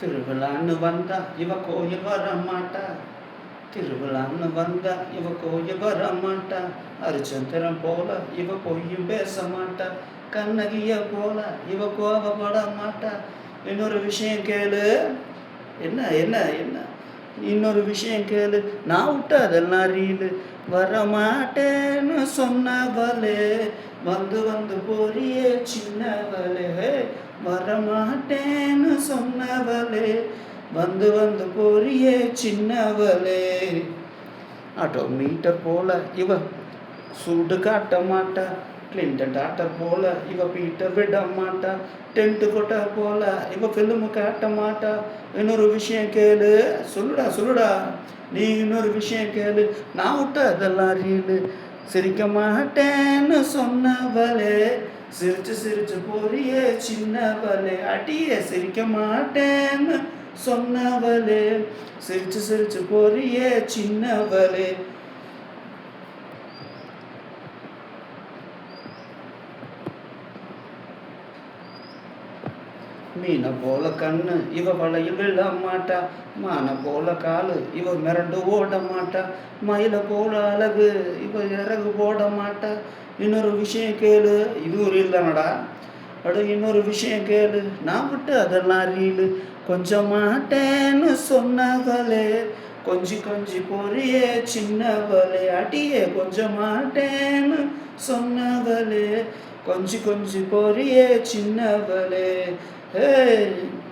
திருவிழான்னு வந்தா இவ கோயில் வர மாட்டா. திருவிழான்னு வந்தா இவ கோயில் வர மாட்டா. அரிச்சந்திரன் போல இவ பொய்யும் பேச மாட்டா. கண்ணகிய போல இவ கோபப்பட மாட்டா. இன்னொரு விஷயம் கேளு. என்ன என்ன என்ன இன்னொரு விஷயம் கேளு. நான் விட்டு அதெல்லாம் ரீலு. வரமாட்டேன்னு சொன்னவளே வந்து வந்து போறியே சின்னவளே. வரமாட்டேன்னு சொன்னவளே வந்து வந்து போறியே சின்னவளே. ஆட்டோமீட்டர் போல இவ சூடு காட்ட மாட்டா. கிளின்டன் டாக்டர் போல இவ பீட்டர் விட மாட்டா. டென்ட்டு கொட்ட போல இவ ஃபிலிமு காட்ட மாட்டா. இன்னொரு விஷயம் கேளு. சொல்லுடா சொல்லுடா. நீ இன்னொரு விஷயம் கேளு. நான் விட்டு அதெல்லாம் ரீலு. சிரிக்க மாட்டேன்னு சொன்னவளே சிரிச்சு சிரிச்சு போறியே சின்னவளே. அடியே சிரிக்க மாட்டேன்னு சொன்னவளே சிரிச்சு சிரிச்சு போறியே சின்னவளே. மீனை போல கண்ணு இவ வலையில் விழ மாட்டா. மான போல காலு இவ மிரண்டு ஓட மாட்டா. மயில போல அழகு இவ இறகு போட மாட்டா. இன்னொரு விஷயம் கேளு. இது ஒரு இல்லைனடா. இன்னொரு விஷயம் கேளு. நான் விட்டு அதெல்லாம் ரீலு. கொஞ்சம் மாட்டேன்னு சொன்னவளே கொஞ்சி கொஞ்சி போறியே சின்னவளே. அடியே கொஞ்சம் மாட்டேன்னு சொன்னவளே கொஞ்சி கொஞ்சி போறியே சின்னவளே. Hey!